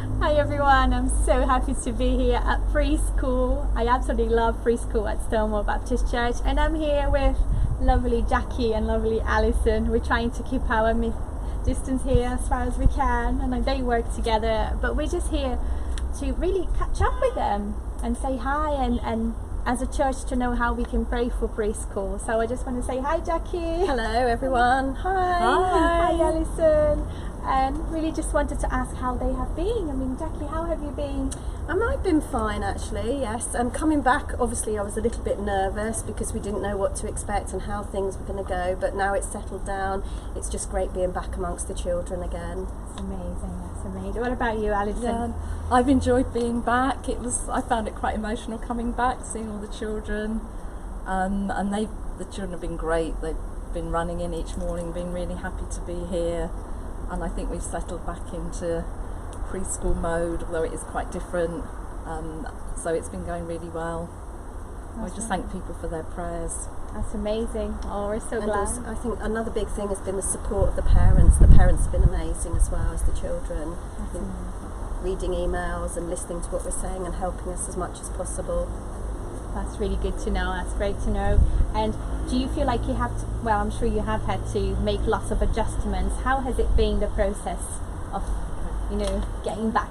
Hi everyone, I'm so happy to be here at Preschool. I absolutely love Preschool at Stanmore Baptist Church, and I'm here with lovely Jackie and lovely Alison. We're trying to keep our distance here as far as we can, and they work together, but we're just here to really catch up with them and say hi, and as a church to know how we can pray for Preschool. So I just want to say hi, Jackie. Hello everyone. Hi Alison. And really just wanted to ask how they have been. I mean, Jackie, how have you been? I've been fine actually, yes. Coming back, obviously I was a little bit nervous because we didn't know what to expect and how things were going to go, but now it's settled down. It's just great being back amongst the children again. That's amazing, that's amazing. What about you, Alison? Yeah, I've enjoyed being back. I found it quite emotional coming back, seeing all the children, and the children have been great. They've been running in each morning, being really happy to be here. And I think we've settled back into preschool mode, although it is quite different. So it's been going really well. I just thank people for their prayers. That's amazing. Oh, we're so glad. Also, I think another big thing has been the support of the parents. The parents have been amazing as well as the children. I think reading emails and listening to what we're saying and helping us as much as possible. That's really good to know. That's great to know. And do you feel like you have to, well, I'm sure you have had to make lots of adjustments. How has it been, the process of, getting back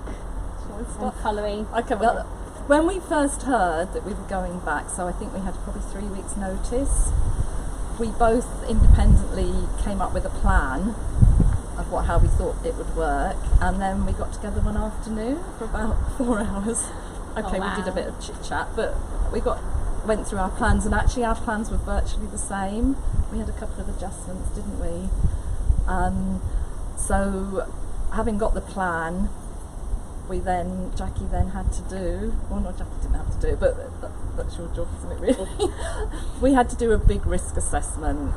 and following? Okay, well, when we first heard that we were going back, so I think we had probably 3 weeks notice, we both independently came up with a plan of how we thought it would work, and then we got together one afternoon for about 4 hours. Okay, wow. We did a bit of chit chat, but we went through our plans, and actually our plans were virtually the same. We had a couple of adjustments, didn't we? So having got the plan, Jackie then had to do, well, not Jackie didn't have to do it, but that's your job, isn't it, really? We had to do a big risk assessment.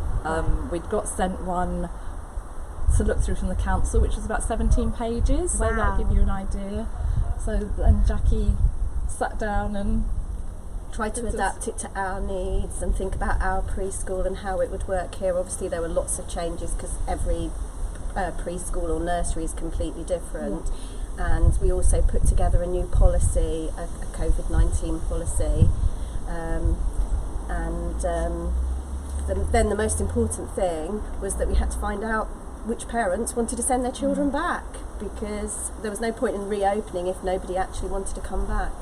We'd got sent one to look through from the council, which was about 17 pages, so that'll give you an idea. So then Jackie sat down and try to adapt it to our needs and think about our preschool and how it would work here. Obviously there were lots of changes because every preschool or nursery is completely different, and we also put together a new policy, a COVID-19 policy, then the most important thing was that we had to find out which parents wanted to send their children back, because there was no point in reopening if nobody actually wanted to come back.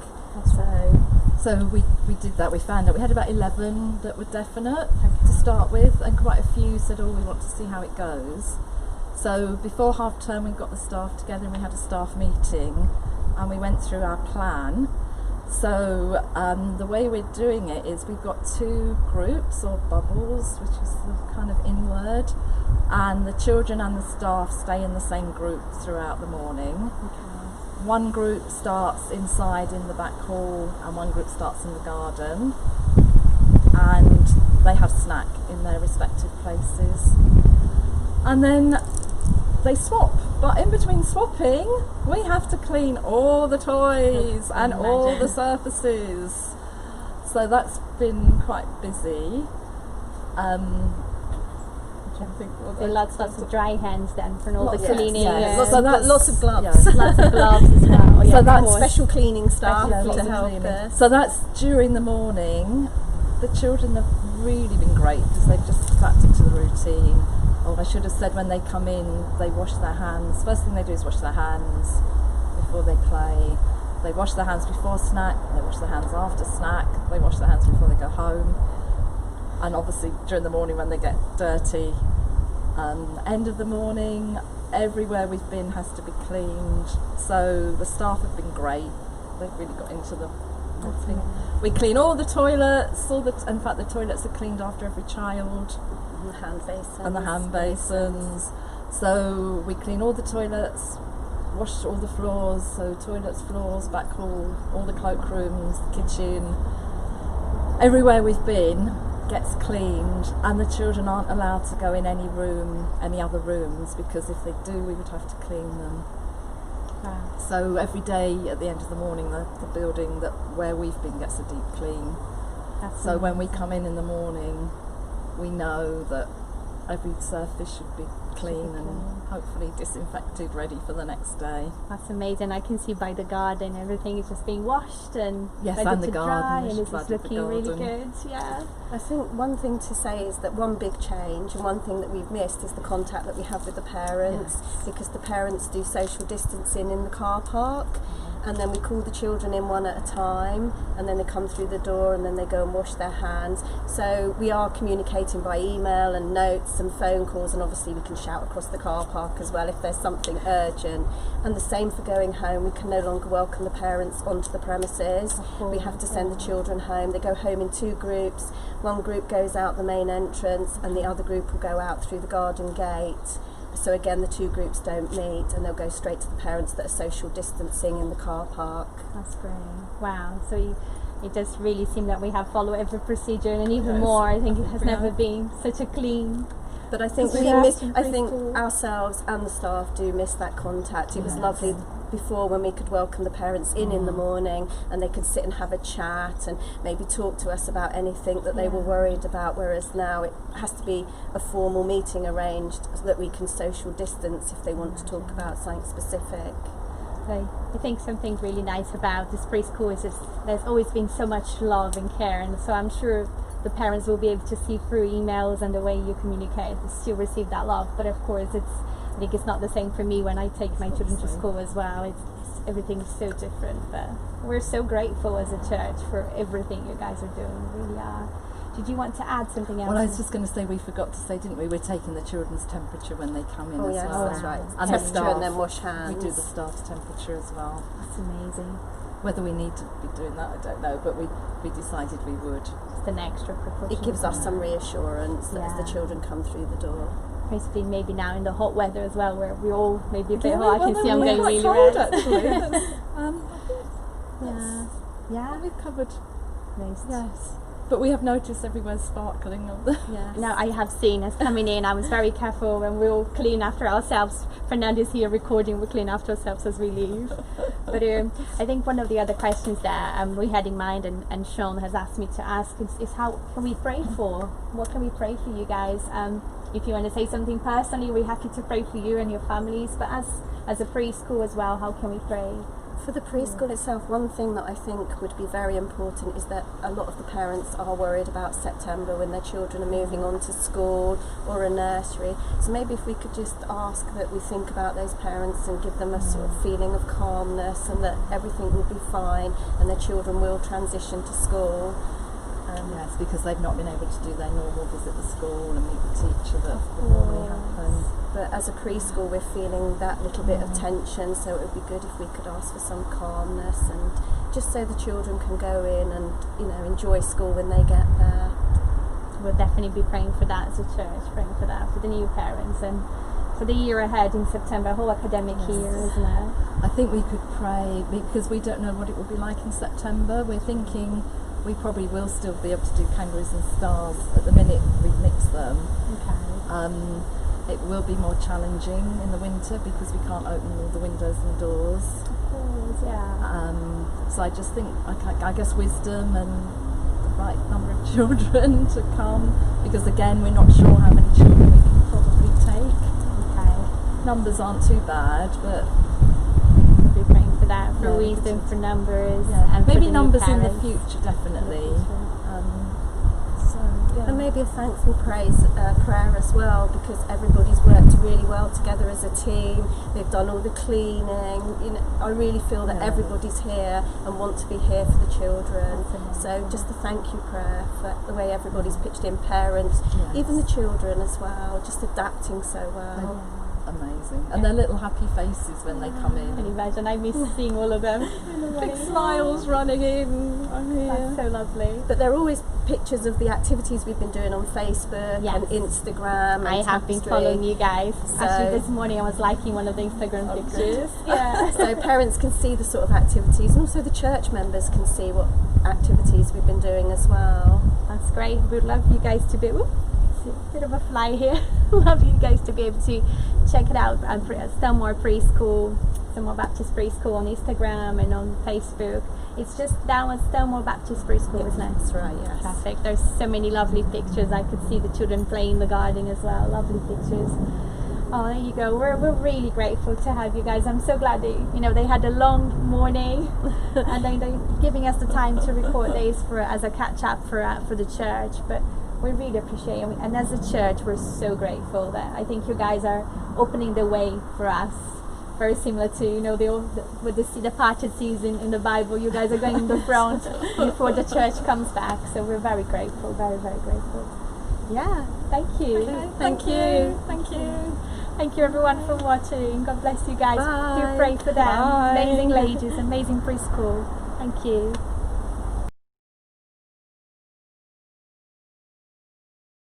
So we did that. We found out we had about 11 that were definite to start with, and quite a few said, we want to see how it goes. So before half term we got the staff together and we had a staff meeting and we went through our plan. So the way we're doing it is we've got 2 groups or bubbles, which is the kind of inward, and the children and the staff stay in the same group throughout the morning. One group starts inside in the back hall and one group starts in the garden, and they have snack in their respective places, and then they swap. But in between swapping we have to clean all the toys and all the surfaces, so that's been quite busy. Lots of dry hands then for all the cleaning. Lots of gloves. Lots of gloves as well. So that's special cleaning staff to help us. So that's during the morning. The children have really been great because they've just adapted to the routine. I should have said when they come in, they wash their hands. First thing they do is wash their hands before they play. They wash their hands before snack, they wash their hands after snack, they wash their hands before they go home. And obviously during the morning when they get dirty. End of the morning, everywhere we've been has to be cleaned. So the staff have been great. They've really got into the thing. We clean all the toilets. In fact, the toilets are cleaned after every child. And the hand basins. So we clean all the toilets, wash all the floors. So toilets, floors, back hall, all the cloakrooms, the kitchen. Everywhere we've been gets cleaned, and the children aren't allowed to go in any other rooms, because if they do we would have to clean them. So every day at the end of the morning the building where we've been gets a deep clean. So when we come in the morning we know that every surface should be clean and hopefully disinfected, ready for the next day. That's amazing. I can see by the garden everything is just being washed and Yes, ready and the to garden, dry, we and should it's just add the looking really garden. good. Yeah. I think one thing to say is that one big change and one thing that we've missed is the contact that we have with the parents, because the parents do social distancing in the car park, and then we call the children in one at a time, and then they come through the door and then they go and wash their hands. So we are communicating by email and notes and phone calls, and obviously we can shout across the car park as well if there's something urgent. And the same for going home. We can no longer welcome the parents onto the premises. We have to send the children home. They go home in 2 groups. One group goes out the main entrance and the other group will go out through the garden gate. So again, the 2 groups don't meet, and they'll go straight to the parents that are social distancing in the car park. That's great. Wow. So it does really seem that we have followed every procedure, and even more. I think it has never been such a clean. But I think I think ourselves and the staff do miss that contact. It was lovely before when we could welcome the parents in the morning, and they could sit and have a chat and maybe talk to us about anything that they were worried about, whereas now it has to be a formal meeting arranged so that we can social distance if they want to talk about something specific. I think something really nice about this preschool is just there's always been so much love and care, and so I'm sure the parents will be able to see through emails and the way you communicate, they still receive that love. But of course, I think it's not the same for me when I take my children to school as well. Everything's so different, but we're so grateful as a church for everything you guys are doing. We really are. Did you want to add something else? Well, I was just going to say, we forgot to say, didn't we? We're taking the children's temperature when they come in as well. That's right. And the Temperature staff, and then wash hands. we do the staff's temperature as well. That's amazing. Whether we need to be doing that, I don't know, but we decided we would. Just an extra precaution. It gives us some reassurance that as the children come through the door. Basically, maybe now in the hot weather as well, where we're all maybe a bit hot. I well, can see I'm we're getting quite really cold, red. actually. Yeah. We've covered. Nice. Yes. But we have noticed everywhere sparkling of the. Yes. No, I have seen us coming in. I was very careful when we all clean after ourselves. Fernando's here recording. We clean after ourselves as we leave. But I think one of the other questions that we had in mind, and Sean has asked me to ask, is how can we pray for? What can we pray for you guys? If you want to say something personally, we're happy to pray for you and your families. But as a preschool as well, how can we pray? For the preschool itself, one thing that I think would be very important is that a lot of the parents are worried about September when their children are moving on to school or a nursery. So maybe if we could just ask that we think about those parents and give them a sort of feeling of calmness, and that everything will be fine and their children will transition to school. Yes, because they've not been able to do their normal visit to school and meet the teacher that would normally happen. But as a preschool, we're feeling that little bit of tension, so it would be good if we could ask for some calmness, and just so the children can go in and, enjoy school when they get there. We'll definitely be praying for that as a church, praying for that for the new parents and for the year ahead in September, whole academic year, isn't it? I think we could pray because we don't know what it will be like in September. We're thinking we probably will still be able to do kangaroos and stars. At the minute, we've mixed them. Okay. It will be more challenging in the winter because we can't open all the windows and doors. Of course, yeah. So I just think, I guess wisdom and the right number of children to come, because again, we're not sure how many children we can probably take. Okay. Numbers aren't too bad, but We'll be praying for that, for wisdom, for numbers, and for maybe the new numbers in the parents. future, definitely. And maybe a thankful prayer as well, because everybody's worked really well together as a team. They've done all the cleaning. I really feel that everybody's here and want to be here for the children. So just a thank you prayer for the way everybody's pitched in, parents, even the children as well, just adapting so well. Amazing. And their little happy faces when they come in. Can you imagine? I miss seeing all of them. Big smiles running in. I'm here. That's so lovely. But there are always pictures of the activities we've been doing on Facebook and Instagram. And I have been following you guys. Actually, this morning I was liking one of the Instagram pictures. Yeah. So parents can see the sort of activities, and also the church members can see what activities we've been doing as well. That's great. We'd love you guys to be. A bit of a fly here. Love you guys to be able to check it out at Stanmore Preschool, Stanmore Baptist Preschool on Instagram and on Facebook. It's just down at Stanmore Baptist Preschool, isn't it? That's right, yes. Perfect. There's so many lovely pictures. I could see the children playing in the garden as well. Lovely pictures. Oh, there you go. We're really grateful to have you guys. I'm so glad that they had a long morning and then they're giving us the time to record this as a catch up for the church. But we really appreciate it, and as a church we're so grateful that I think you guys are opening the way for us. Very similar to the parted season in the Bible. You guys are going in the front before the church comes back. So we're very grateful, very, very grateful. Yeah, thank you. Okay, Thank you. Thank you everyone for watching. God bless you guys. Bye. Do pray for them. Bye. Amazing ladies, amazing preschool. Thank you.